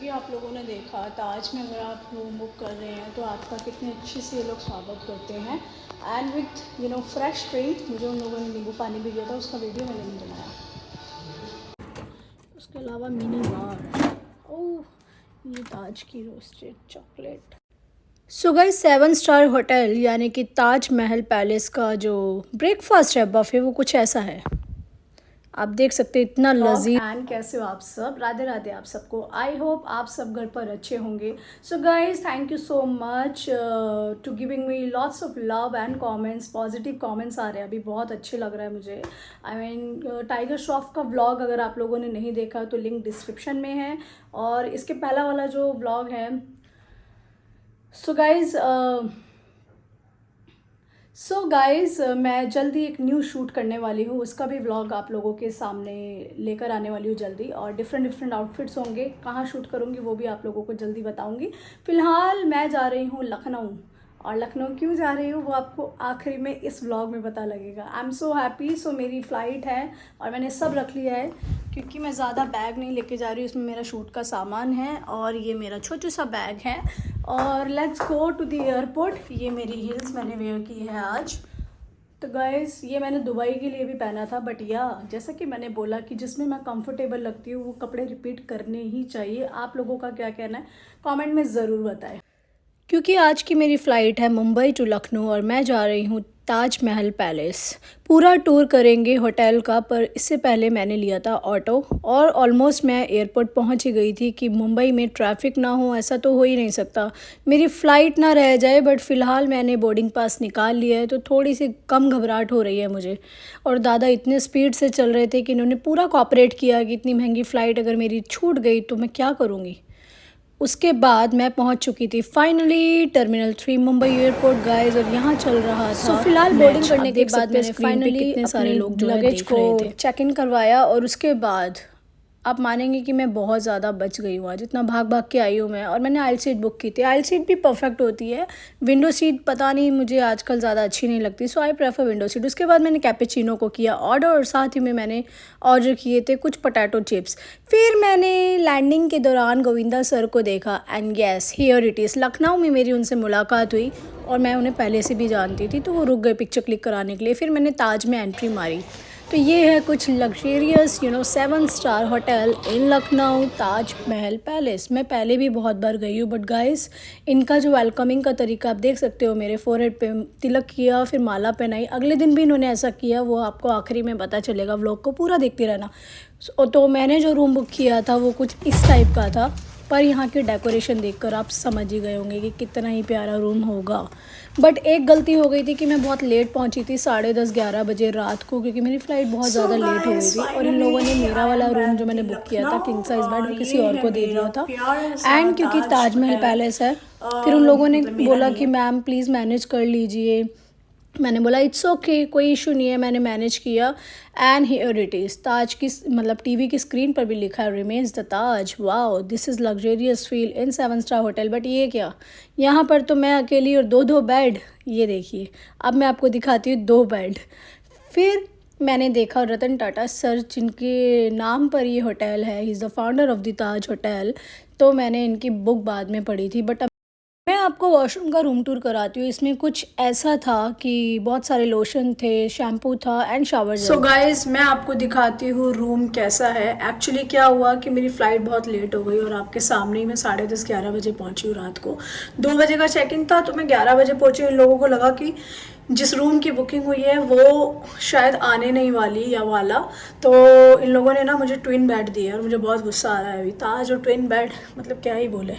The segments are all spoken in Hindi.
कि आप लोगों ने देखा ताज में अगर आप रूम बुक कर रहे हैं तो आपका कितने अच्छे से ये लोग स्वागत करते हैं एंड विथ फ्रेश ड्रिंक। मुझे उन लोगों ने नींबू पानी भी दिया था, उसका वीडियो मैंने नहीं बनाया। उसके अलावा मिनी बार, ओह ये ताज की roasted chocolate. So guys 7 star hotel यानी कि ताज महल पैलेस का जो ब्रेकफास्ट है बफे वो कुछ ऐसा है। आप देख सकते हैं इतना लजीज। एंड कैसे हो आप सब, राधे राधे आप सबको। आई होप आप सब घर पर अच्छे होंगे। So guys thank you so much to giving me lots of love and comments. Positive comments आ रहे हैं, अभी बहुत अच्छे लग रहा है मुझे। आई मीन टाइगर श्रॉफ का व्लॉग अगर आप लोगों ने नहीं देखा तो लिंक डिस्क्रिप्शन में है, और इसके पहला वाला जो व्लॉग है। सो गाइज़ मैं जल्दी एक न्यू शूट करने वाली हूँ, उसका भी व्लॉग आप लोगों के सामने लेकर आने वाली हूँ जल्दी। और डिफरेंट आउटफिट्स होंगे, कहाँ शूट करूँगी वो भी आप लोगों को जल्दी बताऊँगी। फ़िलहाल मैं जा रही हूँ लखनऊ, और लखनऊ क्यों जा रही हूँ वो आपको आखिरी में इस व्लॉग में पता लगेगा। I am so happy. सो मेरी फ़्लाइट है और मैंने सब रख लिया है क्योंकि मैं ज़्यादा बैग नहीं लेके जा रही हूँ। इसमें मेरा शूट का सामान है और ये मेरा छोटा सा बैग है। और let's go to the airport. ये मेरी हील्स मैंने वेयर की है आज। तो गाइस ये मैंने दुबई के लिए भी पहना था, बट जैसा कि मैंने बोला कि जिसमें मैं कंफर्टेबल लगती हूँ वो कपड़े रिपीट करने ही चाहिए। आप लोगों का क्या कहना है कमेंट में ज़रूर बताएं। क्योंकि आज की मेरी फ़्लाइट है मुंबई टू लखनऊ और मैं जा रही हूँ ताज महल पैलेस। पूरा टूर करेंगे होटल का, पर इससे पहले मैंने लिया था ऑटो और ऑलमोस्ट मैं एयरपोर्ट पहुँच ही गई थी। कि मुंबई में ट्रैफिक ना हो ऐसा तो हो ही नहीं सकता, मेरी फ़्लाइट ना रह जाए। बट फ़िलहाल मैंने बोर्डिंग पास निकाल लिया है तो थोड़ी सी कम घबराहट हो रही है मुझे। और दादा इतने स्पीड से चल रहे थे कि इन्होंने पूरा कोऑपरेट किया कि इतनी महंगी फ़्लाइट अगर मेरी छूट गई तो मैं क्या करूँगी। उसके बाद मैं पहुंच चुकी थी finally terminal 3 Mumbai airport guys, और यहाँ चल रहा था। फिलहाल बोर्डिंग करने के बाद मैंने फाइनली कितने सारे लोग जो लगेज को चेक इन करवाया, और उसके बाद आप मानेंगे कि मैं बहुत ज़्यादा बच गई हूँ आज। इतना भाग भाग के आई हूँ मैं। और मैंने आइल सीट बुक की थी, आइल सीट भी परफेक्ट होती है। विंडो सीट पता नहीं मुझे आजकल ज़्यादा अच्छी नहीं लगती, सो आई प्रेफर विंडो सीट। उसके बाद मैंने कैपेचिनो को किया ऑर्डर, और साथ ही में मैंने ऑर्डर किए थे कुछ पोटैटो चिप्स। फिर मैंने लैंडिंग के दौरान गोविंदा सर को देखा and yes here it is. Lucknow में मेरी उनसे मुलाकात हुई और मैं उन्हें पहले से भी जानती थी, तो वो रुक गए पिक्चर क्लिक कराने के लिए। फिर मैंने ताज में एंट्री मारी। तो ये है कुछ luxurious 7 star hotel in Lucknow, Taj Mahal palace. मैं पहले भी बहुत बार गई हूँ, बट गाइस इनका जो वेलकमिंग का तरीका आप देख सकते हो। मेरे फोरहेड पे तिलक किया, फिर माला पहनाई। अगले दिन भी इन्होंने ऐसा किया, वो आपको आखिरी में पता चलेगा। व्लॉग को पूरा देखते रहना। तो मैंने जो रूम बुक किया था वो कुछ इस टाइप का था, पर यहाँ की डेकोरेशन देखकर आप समझ ही गए होंगे कि कितना ही प्यारा रूम होगा। बट एक गलती हो गई थी कि मैं बहुत लेट पहुंची थी, 10:30-11 बजे रात को, क्योंकि मेरी फ़्लाइट बहुत ज़्यादा लेट हो गई थी। और इन लोगों ने मेरा वाला रूम जो मैंने बुक किया था किंग साइज़ बेड, वो किसी और को दे दिया था। एंड क्योंकि ताजमहल पैलेस है, फिर उन लोगों ने बोला कि मैम प्लीज़ मैनेज कर लीजिए। मैंने बोला इट्स ओके, कोई इशू नहीं है। मैंने मैनेज किया एंड हियर इट इज़। ताज की मतलब टीवी की स्क्रीन पर भी लिखा है remains the Taj. Wow this is luxurious feel in 7 star hotel. But ये क्या, यहाँ पर तो मैं अकेली और दो बेड। ये देखिए अब मैं आपको दिखाती हूँ 2 बेड। फिर मैंने देखा रतन टाटा सर जिनके नाम पर ये होटल है, he is the founder of the Taj hotel. तो मैंने इनकी बुक बाद में पढ़ी थी। बट मैं आपको वॉशरूम का रूम टूर कराती हूँ। इसमें कुछ ऐसा था कि बहुत सारे लोशन थे, शैम्पू था and shower gel. So guys मैं आपको दिखाती हूँ रूम कैसा है। एक्चुअली क्या हुआ कि मेरी फ़्लाइट बहुत लेट हो गई और आपके सामने ही मैं 10:30-11 बजे पहुँची हूँ रात को। 2 बजे का चेक इन था तो मैं 11 बजे पहुँची। इन लोगों को लगा कि जिस रूम की बुकिंग हुई है वो शायद आने नहीं वाली या वाला, तो इन लोगों ने ना मुझे ट्विन बेड दिया और मुझे बहुत गुस्सा आ रहा है अभी। ताज और ट्विन बेड मतलब क्या ही बोले।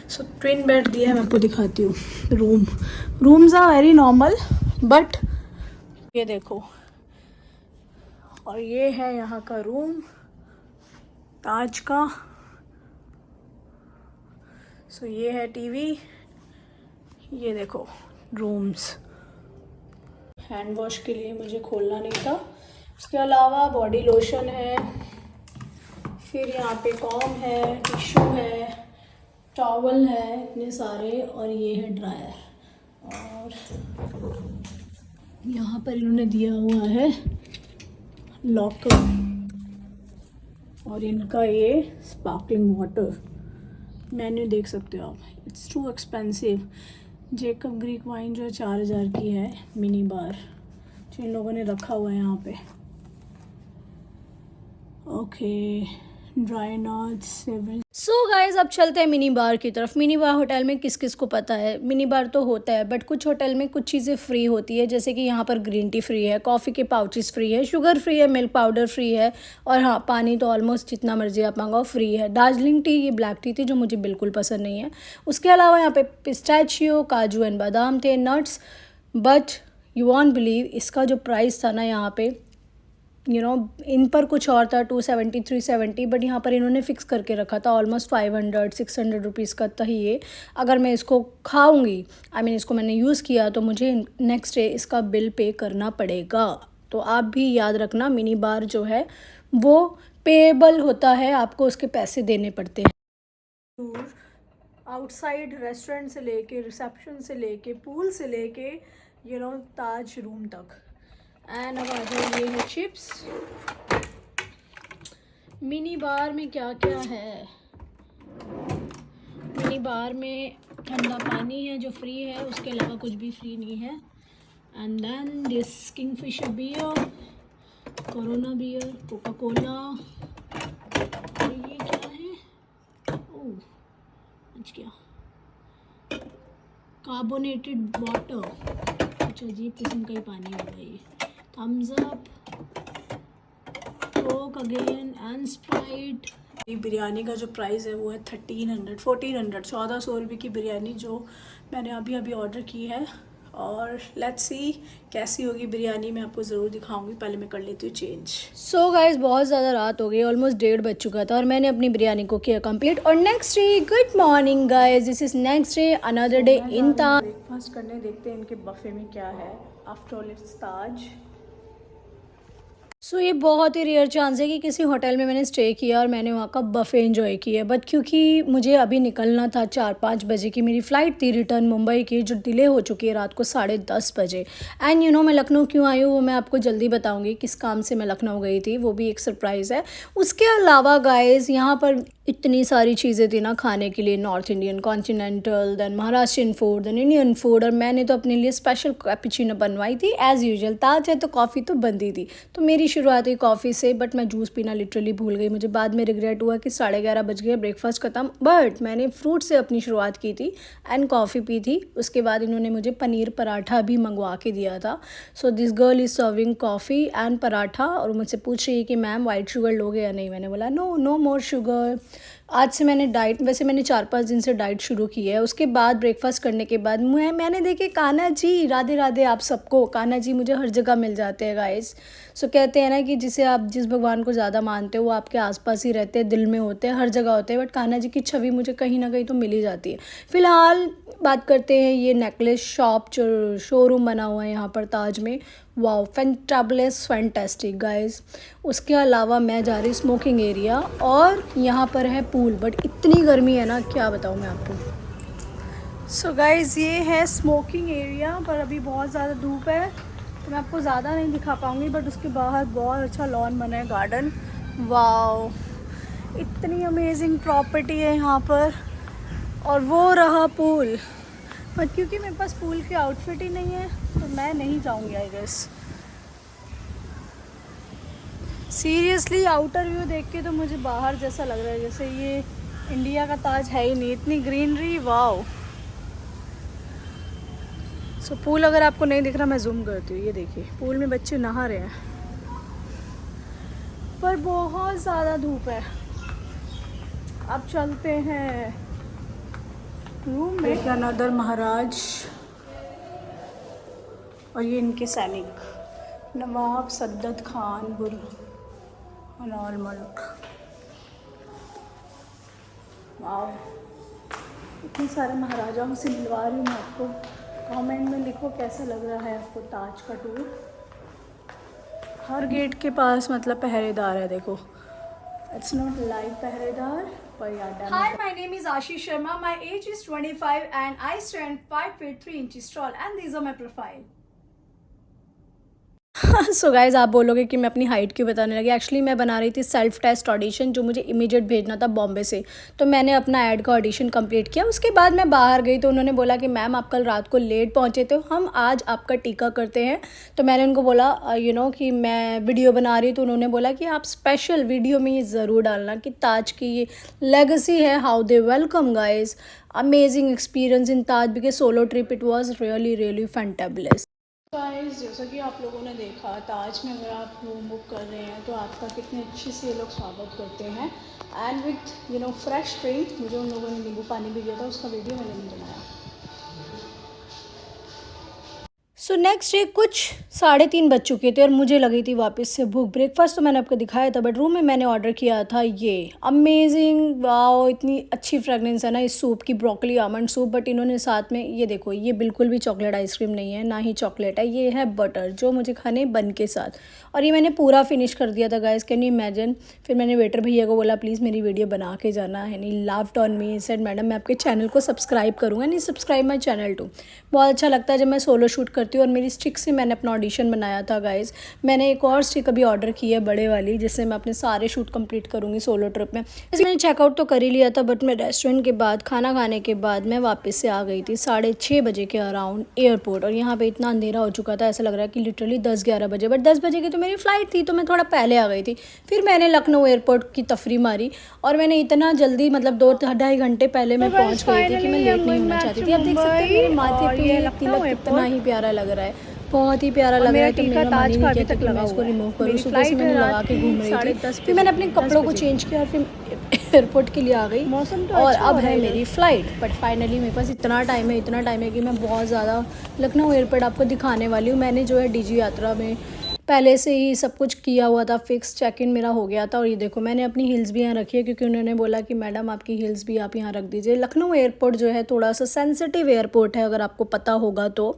सो ट्विन बेड दिया है, मैं आपको दिखाती हूँ rooms are very normal, but ये देखो। और ये है यहाँ का रूम ताज का। सो ये है टीवी, ये देखो रूम्स। हैंड वॉश के लिए मुझे खोलना नहीं था। उसके अलावा बॉडी लोशन है, फिर यहाँ पे कॉम है, टिश्यू है, टॉवल है इतने सारे, और ये है ड्रायर। और यहाँ पर इन्होंने दिया हुआ है लॉकर, और इनका ये स्पार्कलिंग वाटर। मेन्यू देख सकते हो आप, it's too expensive. Jacob Greek wine जो है 4000 की है, मिनी बार जो इन लोगों ने रखा हुआ है यहाँ पे। Okay, dry nuts savoury. So guys अब चलते हैं मिनी बार की तरफ। मिनी बार होटल में किस किस को पता है, मिनी बार तो होता है बट कुछ होटल में कुछ चीज़ें फ्री होती है, जैसे कि यहाँ पर ग्रीन टी फ्री है, कॉफ़ी के पाउचेस फ्री है, शुगर फ्री है, मिल्क पाउडर फ्री है, और हाँ पानी तो ऑलमोस्ट जितना मर्जी आप मंगाओ फ्री है। दार्जिलिंग टी, ये ब्लैक टी थी जो मुझे बिल्कुल पसंद नहीं है। उसके अलावा यहाँ पे पिस्ताचियो, काजू एंड बादाम थे, nuts. But you won't believe, इसका जो प्राइस था ना यहाँ पे, इन पर कुछ और था 270 370, बट यहाँ पर इन्होंने फ़िक्स करके रखा था ऑलमोस्ट 500 600 रुपीज़ का था ये। अगर मैं इसको खाऊंगी, इसको मैंने यूज़ किया तो मुझे नेक्स्ट डे इसका बिल पे करना पड़ेगा। तो आप भी याद रखना, मिनी बार जो है वो पेएबल होता है, आपको उसके पैसे देने पड़ते हैं। टूर आउटसाइड रेस्टोरेंट से लेके, रिसेप्शन से लेके, पूल से लेके ताज रूम तक। एंड अब आ जाए, ये है चिप्स। मिनी बार में क्या क्या है, मिनी बार में ठंडा पानी है जो फ्री है, उसके अलावा कुछ भी फ्री नहीं है। And then this Kingfisher beer, Corona beer, Coca Cola, और ये क्या है, ओह आज क्या, कार्बोनेटेड वाटर, कुछ अजीब किस्म का ही पानी होगा ये। Thums Up, Coke again and Sprite. ये बिरयानी का जो प्राइस है वो है 1400 रुपये की बिरयानी जो मैंने अभी अभी ऑर्डर की है। और लेट्स सी कैसी होगी बिरयानी, मैं आपको ज़रूर दिखाऊंगी। पहले मैं कर लेती हूँ चेंज। सो गाइस बहुत ज़्यादा रात हो गई, ऑलमोस्ट 1:30 बज चुका था और मैंने अपनी बिरयानी को किया कंप्लीट। और next day, good morning guys, this is next day, another day in Taj. Breakfast करने देखते हैं इनके बफे में क्या है। आफ्टर ऑल इट्स ताज। सो ये बहुत ही रेयर चांस है कि किसी होटल में मैंने स्टे किया और मैंने वहाँ का बफ़े एंजॉय किया, बट क्योंकि मुझे अभी निकलना था 4-5 बजे की मेरी फ़्लाइट थी रिटर्न मुंबई की, जो डिले हो चुकी है रात को 10:30 बजे। एंड मैं लखनऊ क्यों आई हूँ वो मैं आपको जल्दी बताऊँगी, किस काम से मैं लखनऊ गई थी, वो भी एक सरप्राइज़ है। उसके अलावा गाइज़ यहाँ पर इतनी सारी चीज़ें थी ना खाने के लिए, north Indian, continental, then Maharashtrian food, then Indian food, और मैंने तो अपने लिए स्पेशल कैपुचिनो बनवाई थी एज़ यूजुअल। ताज है तो कॉफ़ी तो बनती थी, तो मेरी शुरुआत हुई कॉफ़ी से, बट मैं जूस पीना लिटरली भूल गई। मुझे बाद में रिग्रेट हुआ कि 11:30 बज गए, ब्रेकफास्ट ख़त्म, बट मैंने फ्रूट से अपनी शुरुआत की थी एंड कॉफ़ी पी थी। उसके बाद इन्होंने मुझे पनीर पराठा भी मंगवा के दिया था। So this girl is serving coffee and paratha, और मुझसे पूछ रही है कि मैम वाइट शुगर लोगे या नहीं। मैंने बोला नो मोर शुगर। आज से मैंने डाइट, वैसे मैंने 4-5 दिन से डाइट शुरू की है। उसके बाद ब्रेकफास्ट करने के बाद मैंने देखे कान्हा जी, राधे राधे आप सबको। कान्हा जी मुझे हर जगह मिल जाते हैं गाइस। सो कहते हैं ना कि जिसे आप जिस भगवान को ज़्यादा मानते हो वो आपके आसपास ही रहते हैं, दिल में होते हैं, हर जगह होते हैं, बट कान्हा जी की छवि मुझे कहीं ना कहीं तो मिल ही जाती है। फ़िलहाल बात करते हैं ये नेकलेस शॉप जो शोरूम बना हुआ है यहाँ पर ताज में। Wow, fantabulous, fantastic guys. उसके अलावा मैं जा रही स्मोकिंग एरिया, और यहाँ पर है पूल, बट इतनी गर्मी है ना क्या बताऊँ मैं आपको। सो गाइस ये है स्मोकिंग एरिया, पर अभी बहुत ज़्यादा धूप है तो मैं आपको ज़्यादा नहीं दिखा पाऊँगी, बट उसके बाहर बहुत अच्छा लॉन बना है, गार्डन। वाओ, इतनी अमेजिंग प्रॉपर्टी है यहाँ पर। और वो रहा पूल, बट क्योंकि मेरे पास पूल की आउटफिट ही नहीं है तो मैं नहीं जाऊंगी I guess. Seriously outer view देख के तो मुझे बाहर जैसा लग रहा है, जैसे ये इंडिया का ताज है ही नहीं, इतनी ग्रीनरी। वाओ। सो पूल अगर आपको नहीं दिख रहा मैं जूम करती हूँ, ये देखिए पूल में बच्चे नहा रहे हैं, पर बहुत ज़्यादा धूप है। अब चलते हैं रूम में। अनदर महाराज, और ये इनके सैनिक नवाब सद्दत खान बुरहानुल मुल्क। वाओ, इतने सारे महाराजाओं से मिलवा रही हूँ मैं आपको। कमेंट में लिखो कैसा लग रहा है आपको ताज का टूर। हर गेट के पास मतलब पहरेदार है, देखो इट्स नॉट लाइव पहरेदार पर याद। Hi, my name is Ashish Sharma, my age is 25 and I stand 5 feet 3 inches tall, and these are my profile. So guys आप बोलोगे कि मैं अपनी हाइट क्यों बताने लगी। एक्चुअली मैं बना रही थी सेल्फ टेस्ट ऑडिशन जो मुझे इमीडिएट भेजना था बॉम्बे से। तो मैंने अपना ऐड का ऑडिशन कंप्लीट किया। उसके बाद मैं बाहर गई तो उन्होंने बोला कि मैम आप कल रात को लेट पहुँचे थे, हम आज आपका टीका करते हैं। तो मैंने उनको बोला कि मैं वीडियो बना रही हूँ। तो उन्होंने बोला कि आप स्पेशल वीडियो में ये ज़रूर डालना कि ताज की ये लेगेसी है, how they welcome guys, amazing experience in Taj because solo trip it was really really fantabulous. Guys जैसा कि आप लोगों ने देखा, ताज में अगर आप रूम बुक कर रहे हैं तो आपका कितने अच्छे से ये लोग स्वागत करते हैं एंड विथ फ्रेश ड्रिंक। मुझे उन लोगों ने नींबू पानी भी दिया था, उसका वीडियो मैंने नहीं बनाया। सो नेक्स्ट डे कुछ 3:30 बज चुके थे और मुझे लगी थी वापस से भूख। ब्रेकफास्ट तो मैंने आपको दिखाया था, बट रूम में मैंने ऑर्डर किया था ये अमेजिंग, वाओ इतनी अच्छी फ्रेगनेंस है ना इस सूप की, ब्रोकली आमंड सूप। बट इन्होंने साथ में ये देखो, ये बिल्कुल भी चॉकलेट आइसक्रीम नहीं है, ना ही चॉकलेट है, ये है बटर जो मुझे खाने बन के साथ। और ये मैंने पूरा फिनिश कर दिया था गाइस, कैन यू इमेजिन। फिर मैंने वेटर भैया को बोला प्लीज़ मेरी वीडियो बना के जाना है। नहीं laughed on me, said madam मैं आपके चैनल को सब्सक्राइब करूँगा, नहीं सब्सक्राइब माई चैनल टू। बहुत अच्छा लगता है जब मैं सोलो शूट करती हूँ। और मेरी स्टिक से मैंने अपना ऑडिशन बनाया था गाइज़। मैंने एक और स्टिक अभी ऑर्डर की है बड़े वाली, जिससे मैं अपने सारे शूट कंप्लीट करूँगी सोलो ट्रिप में। इसमें मैंने चेकआउट तो कर ही लिया था, बट मैं रेस्टोरेंट के बाद खाना खाने के बाद मैं वापस से आ गई थी 6:30 बजे के अराउंड एयरपोर्ट। और यहाँ पे इतना अंधेरा हो चुका था, ऐसा लग रहा है कि लिटरली 10-11 बजे, बट 10 बजे की तो मेरी फ़्लाइट थी तो मैं थोड़ा पहले आ गई थी। फिर मैंने लखनऊ एयरपोर्ट की तफरी मारी और मैंने इतना जल्दी मतलब 2-2.5 घंटे पहले मैं पहुँच गई थी कि मैं लेट नहीं होना चाहती थी। अब देख सकते हैं मेरे माथे पे तिलक कितना ही प्यारा लग रहा है, बहुत ही प्यारा लग रहा है। तो मेरा मन ही नहीं किया कि मैं इसको रिमूव करूँ। सुबह से मैंने लगा के घूम रही थी, फिर मैंने अपने कपड़ों को चेंज किया और फिर एयरपोर्ट के लिए आ गई। मौसम तो और अब है मेरी फ़्लाइट। बट फाइनली मेरे पास इतना टाइम है कि मैं बहुत ज़्यादा लखनऊ एयरपोर्ट आपको दिखाने वाली हूँ। मैंने जो है डीजी यात्रा में पहले से ही सब कुछ किया हुआ था, फिक्स चेक इन मेरा हो गया था। और ये देखो मैंने अपनी हिल्स भी यहाँ रखी है क्योंकि उन्होंने बोला कि मैडम आपकी हिल्स भी आप यहाँ रख दीजिए। लखनऊ एयरपोर्ट जो है थोड़ा सा सेंसिटिव एयरपोर्ट है, अगर आपको पता होगा तो।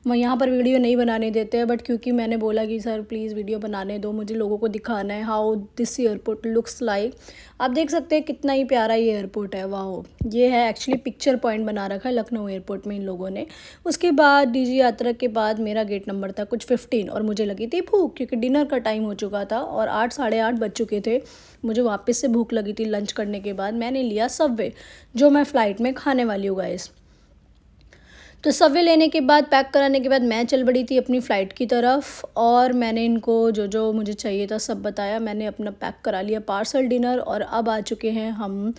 वह यहाँ पर वीडियो नहीं बनाने देते हैं, बट क्योंकि मैंने बोला कि सर प्लीज़ वीडियो बनाने दो, मुझे लोगों को दिखाना है how this airport looks like. आप देख सकते हैं कितना ही प्यारा ये एयरपोर्ट है, वाह। ये है एक्चुअली पिक्चर पॉइंट बना रखा है लखनऊ एयरपोर्ट में इन लोगों ने। उसके बाद डीजी यात्रा के बाद मेरा गेट नंबर था कुछ 15 और मुझे लगी थी भूख क्योंकि डिनर का टाइम हो चुका था और 8 साढ़े 8 बज चुके थे। मुझे वापस से भूख लगी थी लंच करने के बाद। मैंने लिया सबवे जो मैं फ़्लाइट में खाने वाली हूँ गाइस। तो सबवे लेने के बाद पैक कराने के बाद मैं चल पड़ी थी अपनी फ़्लाइट की तरफ और मैंने इनको जो जो मुझे चाहिए था सब बताया। मैंने अपना पैक करा लिया पार्सल डिनर और अब आ चुके हैं हम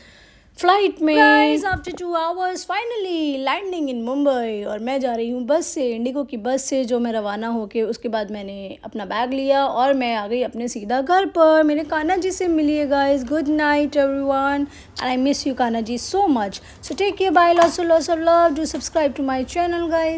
फ़्लाइट में। Guys after 2 hours finally landing in Mumbai और मैं जा रही हूँ बस से, इंडिगो की बस से जो मैं रवाना होके उसके बाद मैंने अपना बैग लिया और मैं आ गई अपने सीधा घर पर। मेरे कान्हा जी से मिलिए guys. Good night everyone and I miss you Kanha ji so much. So take care, bye, lots of love, do subscribe to my channel guys.